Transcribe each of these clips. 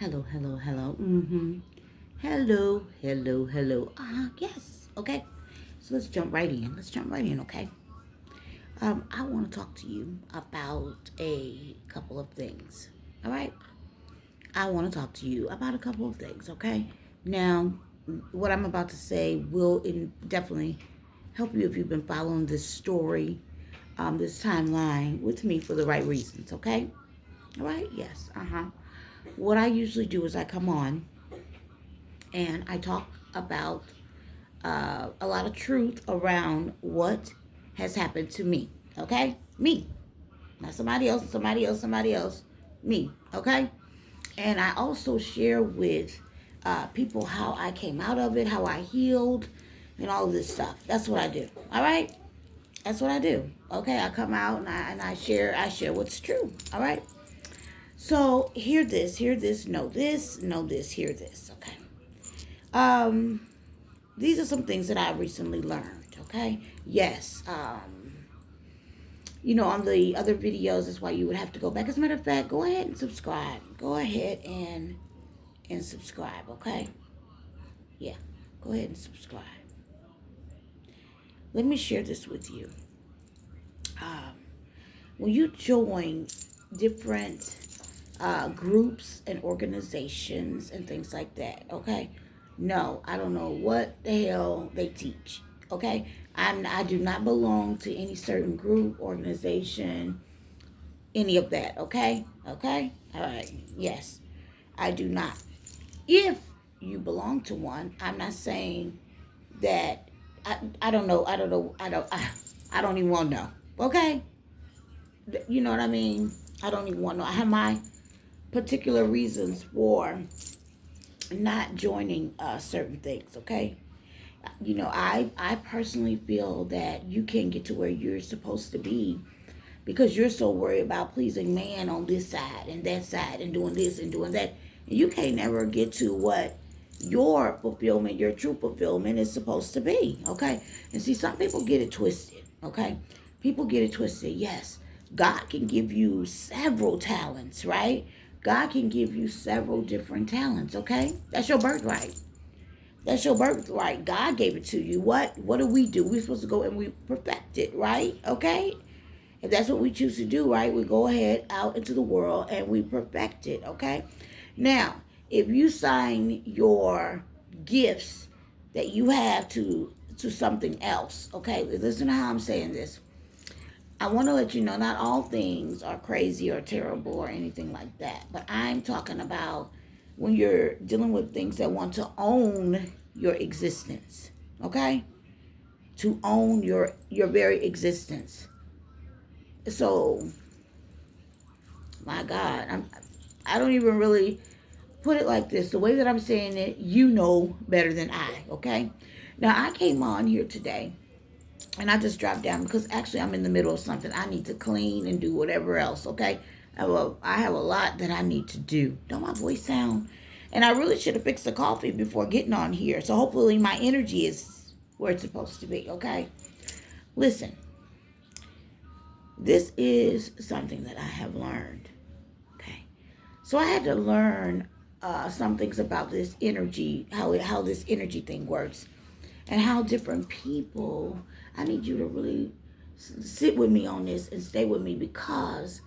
Hello, hello, hello. Hello, hello, hello. Yes. Okay. So let's jump right in. Okay. I want to talk to you about a couple of things. All right. I want to talk to you about a couple of things. Okay. Now, what I'm about to say will definitely help you if you've been following this story, this timeline with me for the right reasons. Okay. All right. Yes. What I usually do is I come on and I talk about a lot of truth around what has happened to me. Okay? Me. Not somebody else. Me. Okay? And I also share with people how I came out of it, how I healed, and all of this stuff. That's what I do. All right? That's what I do. Okay? I come out and I share what's true. All right? So hear this, know this, hear this. Okay? Um, these are some things that I recently learned. Okay, yes. On the other videos, that's why you would have to go back. As a matter of fact, go ahead and subscribe. Go ahead and subscribe. Okay, yeah, go ahead and subscribe. Let me share this with you. Um, when you join different groups and organizations and things like that, okay? No, I don't know what the hell they teach, okay? I do not belong to any certain group, organization, any of that, okay? Okay? All right, yes, I do not. If you belong to one, I'm not saying that, I don't know, I don't even want to know, okay? You know what I mean? I don't even want to know. I have my particular reasons for not joining certain things, okay? I personally feel that you can't get to where you're supposed to be because you're so worried about pleasing man on this side and that side and doing this and doing that. And you can't never get to what your fulfillment, your true fulfillment is supposed to be, okay? And see, some people get it twisted, okay? People get it twisted, yes. God can give you several talents, right? God can give you several different talents, okay? That's your birthright. That's your birthright. God gave it to you. What do? We're supposed to go and we perfect it, right? Okay? If that's what we choose to do, right, we go ahead out into the world and we perfect it, okay? Now, if you sign your gifts that you have to something else, okay? Listen to how I'm saying this. I want to let you know not all things are crazy or terrible or anything like that, but I'm talking about when you're dealing with things that want to own your existence, okay? To own your very existence. So, my God, I don't even really put it like this. The way that I'm saying it, you know better than I, okay? Now, I came on here today and I just dropped down because actually I'm in the middle of something. I need to clean and do whatever else, okay? I have a lot that I need to do. Don't my voice sound? And I really should have fixed the coffee before getting on here. So hopefully my energy is where it's supposed to be, okay? Listen, this is something that I have learned, okay? So I had to learn some things about this energy, how this energy thing works, and how different people. I need you to really sit with me on this and stay with me because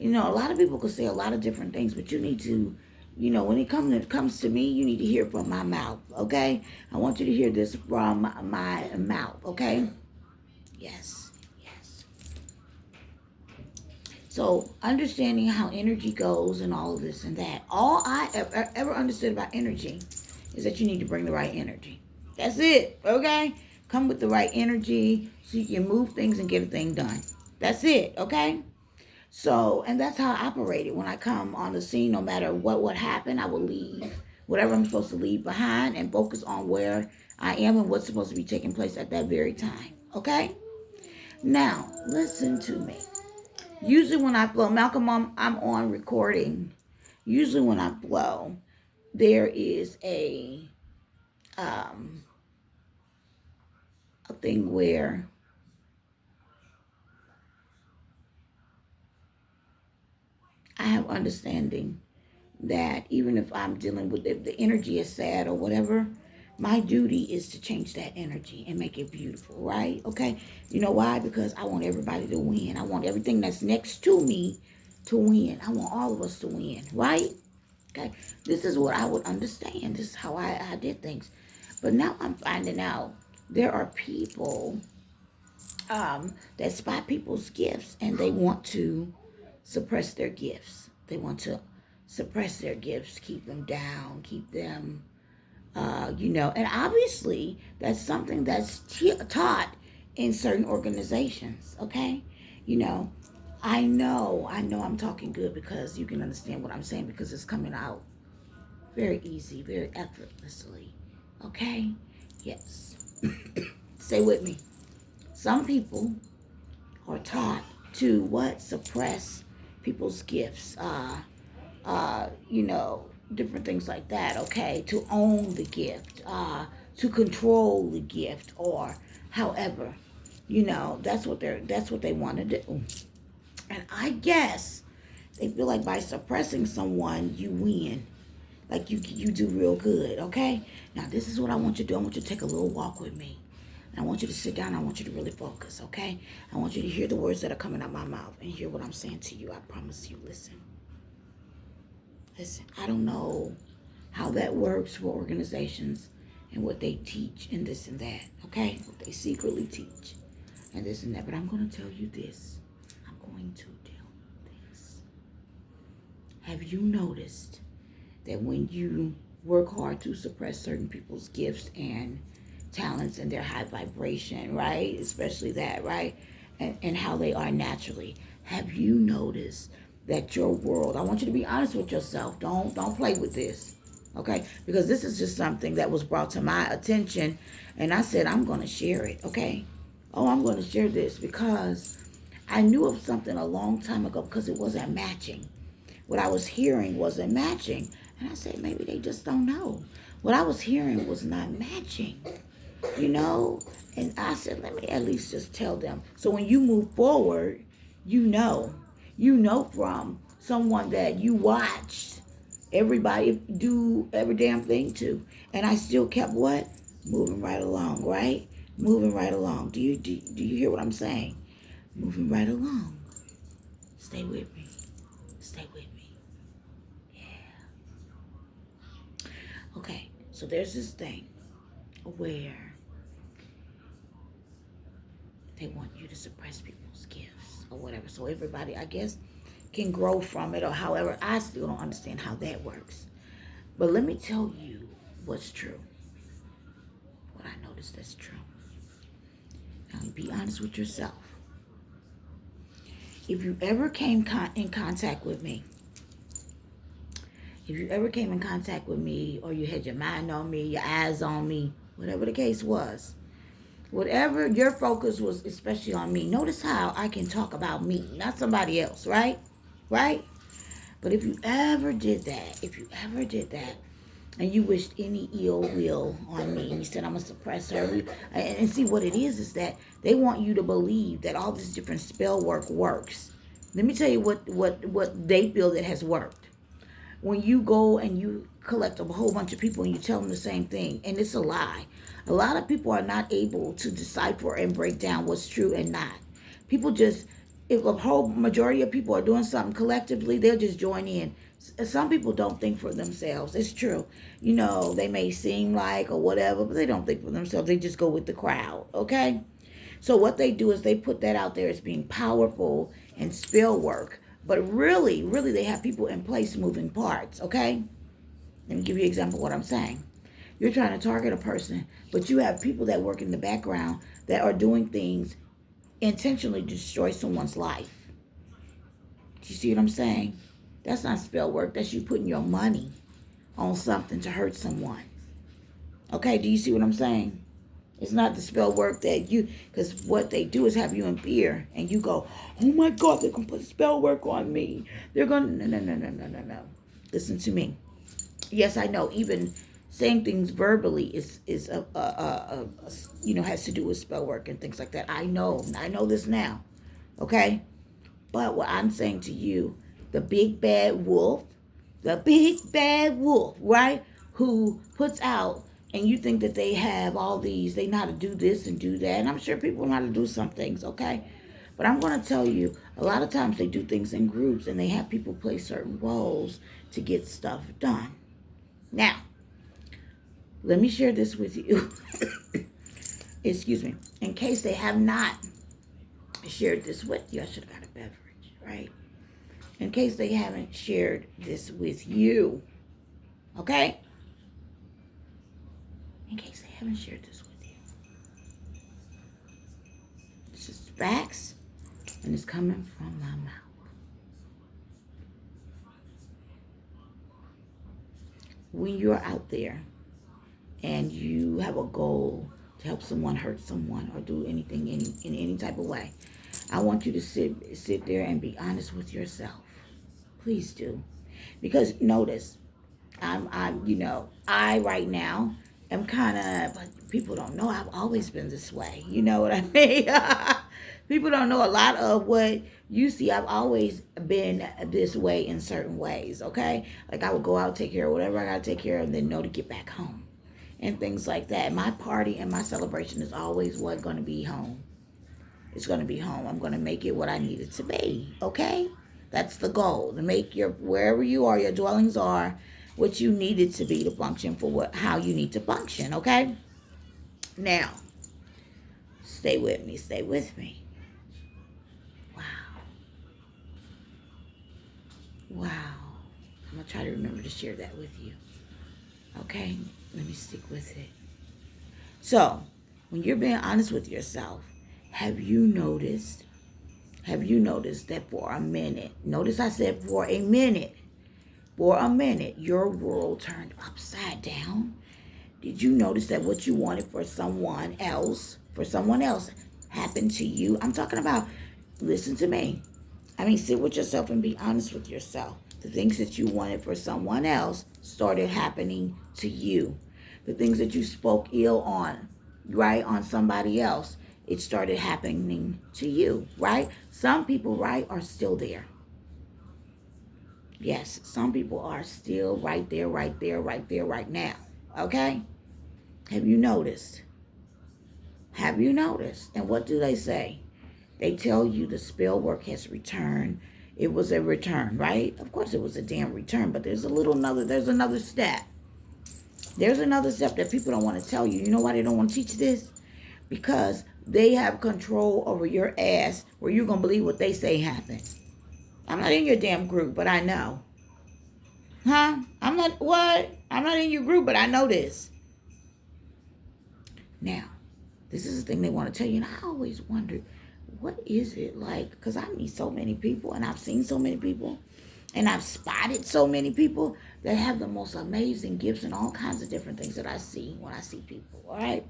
a lot of people can say a lot of different things, but you need to, when it comes to me, you need to hear from my mouth. Okay, I want you to hear this from my mouth. Okay, yes, yes. So understanding how energy goes and all of this and that. All I ever understood about energy is that you need to bring the right energy. That's it. Okay? Come with the right energy so you can move things and get a thing done. That's it. Okay? So, and that's how I operated. When I come on the scene, no matter what would happen, I will leave whatever I'm supposed to leave behind and focus on where I am and what's supposed to be taking place at that very time. Okay? Now, listen to me. Usually when I flow, Malcolm, I'm on recording. Usually when I flow, there is um, a thing where I have understanding that even if I'm dealing with if the energy is sad or whatever, my duty is to change that energy and make it beautiful, right? Okay. You know why? Because I want everybody to win. I want everything that's next to me to win. I want all of us to win, right? Okay. This is what I would understand. This is how I did things. But now I'm finding out there are people that spot people's gifts and they want to suppress their gifts. They want to suppress their gifts, keep them down, keep them, and obviously that's something that's taught in certain organizations, okay? You know, I know I'm talking good because you can understand what I'm saying because it's coming out very easy, very effortlessly, okay? Yes. Stay with me. Some people are taught to what? Suppress people's gifts. Different things like that, okay? To own the gift, to control the gift, or however, that's what they want to do. And I guess they feel like by suppressing someone, you win. Like you do real good, okay? Now this is what I want you to do. I want you to take a little walk with me. And I want you to sit down. I want you to really focus, okay? I want you to hear the words that are coming out my mouth and hear what I'm saying to you. I promise you. Listen. Listen. I don't know how that works for organizations and what they teach and this and that, okay? What they secretly teach and this and that. But I'm going to tell you this. I'm going to tell you this. Have you noticed that when you work hard to suppress certain people's gifts and talents and their high vibration, right? Especially that, right? And how they are naturally. Have you noticed that your world, I want you to be honest with yourself. Don't play with this. Okay? Because this is just something that was brought to my attention and I said I'm going to share it, okay? Oh, I'm going to share this because I knew of something a long time ago because it wasn't matching. What I was hearing wasn't matching. And I said, maybe they just don't know. What I was hearing was not matching, you know? And I said, let me at least just tell them. So when you move forward, you know from someone that you watched everybody do every damn thing to. And I still kept what? Moving right along, right? Moving right along. Do you hear what I'm saying? Moving right along. Stay with me. Stay with me. Yeah. Okay, so there's this thing where they want you to suppress people's gifts or whatever. So everybody, I guess, can grow from it or however. I still don't understand how that works. But let me tell you what's true. What I noticed that's true. Now, be honest with yourself. If you ever came in contact with me, or you had your mind on me, your eyes on me, whatever the case was, whatever your focus was, especially on me, notice how I can talk about me, not somebody else, right? Right? But if you ever did that, and you wished any ill will on me, and you said I'm going to suppress her, and see what it is that they want you to believe that all this different spell work works. Let me tell you what they feel that has worked. When you go and you collect a whole bunch of people and you tell them the same thing, and it's a lie. A lot of people are not able to decipher and break down what's true and not. People just, if a whole majority of people are doing something collectively, they'll just join in. Some people don't think for themselves. It's true. They may seem like or whatever, but they don't think for themselves. They just go with the crowd, okay? So what they do is they put that out there as being powerful and spell work. But really, really, they have people in place moving parts, okay? Let me give you an example of what I'm saying. You're trying to target a person, but you have people that work in the background that are doing things intentionally to destroy someone's life. Do you see what I'm saying? That's not spell work. That's you putting your money on something to hurt someone. Okay, do you see what I'm saying? It's not the spell work because what they do is have you in fear, and you go, oh my God, they're going to put spell work on me. They're going to, no. Listen to me. Yes, I know, even saying things verbally is has to do with spell work and things like that. I know this now, okay? But what I'm saying to you, the big bad wolf The big bad wolf, right? Who puts out, and you think that they have all these, they know how to do this and do that. And I'm sure people know how to do some things, okay? But I'm going to tell you, a lot of times they do things in groups and they have people play certain roles to get stuff done. Now, let me share this with you. Excuse me. In case they have not shared this with you, I should have got a beverage, right? In case they haven't shared this with you, okay? In case they haven't shared this with you. This is facts, and it's coming from my mouth. When you're out there and you have a goal to help someone, hurt someone, or do anything in any type of way, I want you to sit there and be honest with yourself. Please do. Because notice, I right now am kind of, but people don't know I've always been this way. You know what I mean? People don't know a lot of what you see. I've always been this way in certain ways, okay? Like I would go out, take care of whatever I got to take care of, and then know to get back home. And things like that. My party and my celebration is always going to be home. It's going to be home. I'm going to make it what I need it to be, okay? That's the goal, to make wherever you are, your dwellings are, what you need it to be to function for how you need to function, okay? Now, stay with me, stay with me. Wow. Wow. I'm going to try to remember to share that with you. Okay? Let me stick with it. So, when you're being honest with yourself, have you noticed that for a minute, notice I said for a minute, your world turned upside down? Did you notice that what you wanted for someone else happened to you? I'm talking about, listen to me. Sit with yourself and be honest with yourself. The things that you wanted for someone else started happening to you. The things that you spoke ill on, right, on somebody else, it started happening to you, right? Some people, right, are still there. Yes, some people are still right there, right now. Okay? Have you noticed? And what do they say? They tell you the spell work has returned. It was a return, right? Of course it was a damn return, but there's another step. There's another step that people don't want to tell you. You know why they don't want to teach this? Because they have control over your ass where you're going to believe what they say happened. I'm not in your damn group, but I know. Huh? I'm not in your group, but I know this. Now, this is the thing they want to tell you. And I always wondered, what is it like? Because I meet so many people and I've seen so many people and I've spotted so many people that have the most amazing gifts and all kinds of different things that I see when I see people, all right?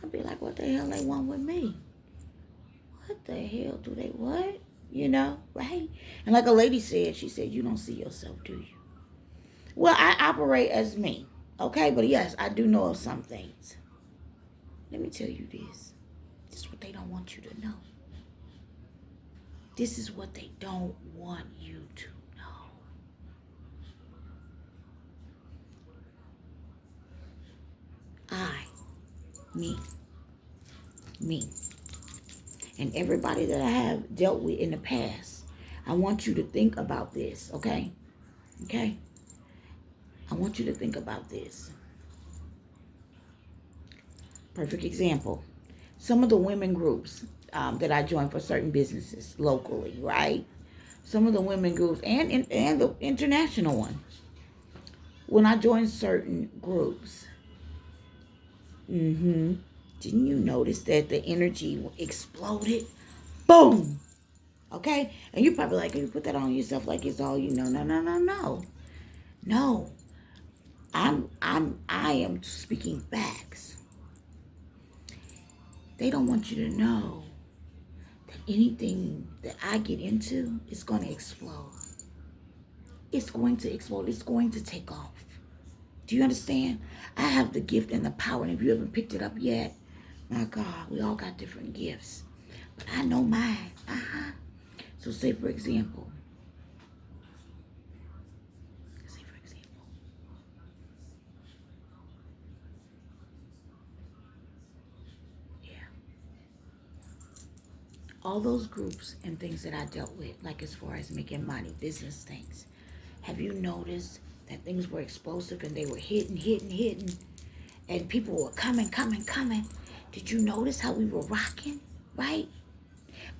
I'll be like, what the hell they want with me? What the hell do they what? Right? And like a lady said, she said, you don't see yourself, do you? Well, I operate as me, okay? But yes, I do know of some things. Let me tell you this. This is what they don't want you to know. This is what they don't want you to know. Me. And everybody that I have dealt with in the past, I want you to think about this, okay? Okay? I want you to think about this. Perfect example. Some of the women groups that I join for certain businesses locally, right? Some of the women groups and the international one. When I join certain groups, didn't you notice that the energy exploded? Boom! Okay? And you're probably like, you put that on yourself like it's all you know. No. I am speaking facts. They don't want you to know that anything that I get into is going to explode. It's going to explode. It's going to take off. Do you understand? I have the gift and the power, and if you haven't picked it up yet, my God, we all got different gifts. But I know mine. So say, for example, all those groups and things that I dealt with, like as far as making money, business things, have you noticed that things were explosive and they were hitting, and people were coming? Did you notice how we were rocking, right?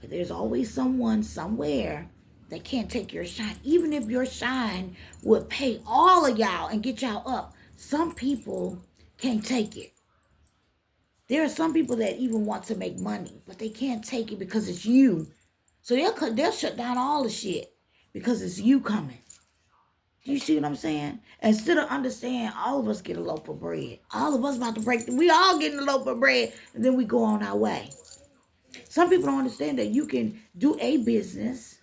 But there's always someone somewhere that can't take your shine. Even if your shine would pay all of y'all and get y'all up, some people can't take it. There are some people that even want to make money, but they can't take it because it's you. So they'll shut down all the shit because it's you coming. Do you see what I'm saying? Instead of understanding, all of us get a loaf of bread. All of us about to break. We all getting a loaf of bread, and then we go on our way. Some people don't understand that you can do a business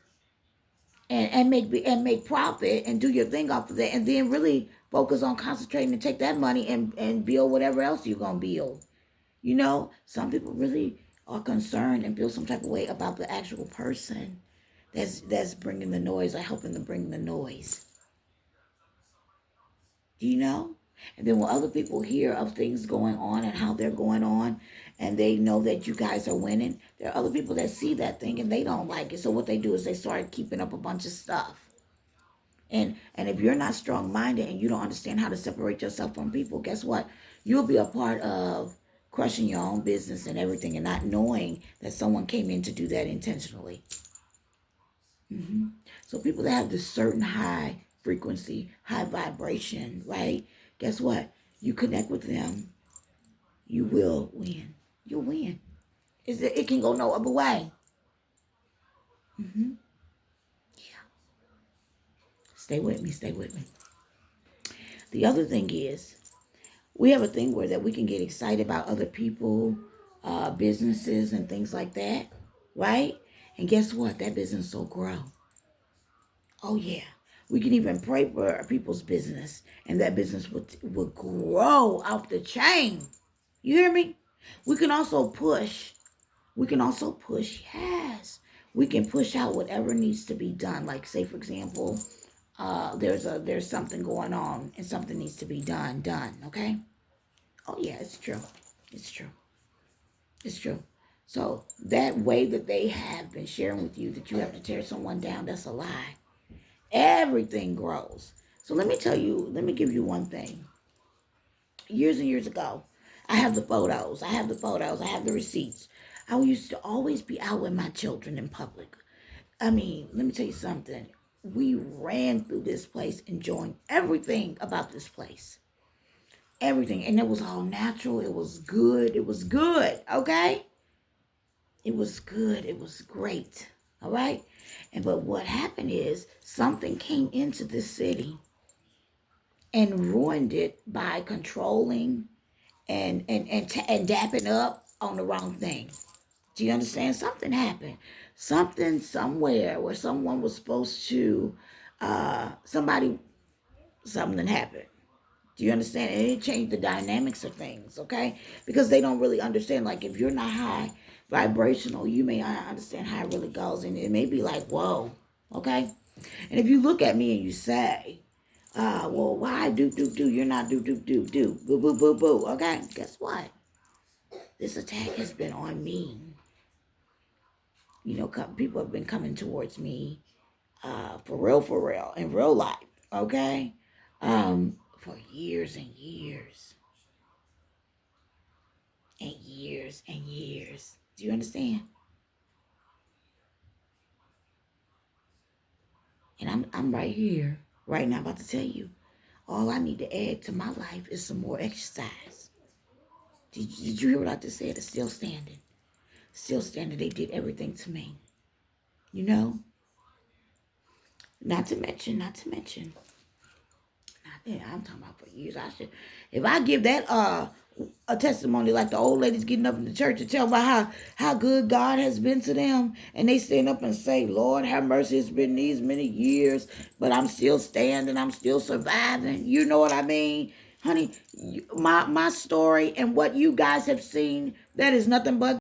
and make profit and do your thing off of that, and then really focus on concentrating and take that money and build whatever else you're gonna build. Some people really are concerned and feel some type of way about the actual person that's bringing the noise or helping them bring the noise. Do you know? And then when other people hear of things going on and how they're going on, and they know that you guys are winning, there are other people that see that thing and they don't like it. So what they do is they start keeping up a bunch of stuff. And if you're not strong-minded and you don't understand how to separate yourself from people, guess what? You'll be a part of crushing your own business and everything and not knowing that someone came in to do that intentionally. So people that have this certain high frequency, high vibration, right? Guess what? You connect with them, you will win. You'll win. It can go no other way. Yeah. Stay with me. Stay with me. The other thing is, we have a thing where that we can get excited about other people, businesses, and things like that, right? And guess what? That business will grow. Oh yeah. We can even pray for people's business, and that business would grow out the chain. You hear me? We can also push. Yes. We can push out whatever needs to be done. Like, say for example, there's something going on and something needs to be done. Okay? Oh yeah, it's true. It's true. It's true. So that way that they have been sharing with you that you have to tear someone down, that's a lie. Everything grows. So let me give you one thing. Years and years ago, I have the photos. I have the receipts. I used to always be out with my children in public. I mean, let me tell you something. We ran through this place enjoying everything about this place. Everything. And it was all natural. It was good. Okay? It was good. It was great. All right? But what happened is something came into this city and ruined it by controlling and dapping up on the wrong thing. Do you understand? Something happened. Something somewhere where someone was supposed to, something happened. Do you understand? And it changed the dynamics of things, okay? Because they don't really understand. Like, if you're not high vibrational, you may not understand how it really goes. And it may be like, whoa, okay? And if you look at me and you say, well, why do, you're not do, boo, okay? Guess what? This attack has been on me. People have been coming towards me, for real, in real life, okay? For years and years. And years and years. Do you understand? And I'm right here, right now, about to tell you, all I need to add to my life is some more exercise. Did you hear what I just said? It's still standing. Still standing. They did everything to me. You know? Not to mention. I'm talking about for years. If I give that a testimony like the old ladies getting up in the church to tell about how good God has been to them, and they stand up and say, Lord, have mercy, it's been these many years, but I'm still standing, I'm still surviving. You know what I mean? Honey, my story and what you guys have seen, that is nothing but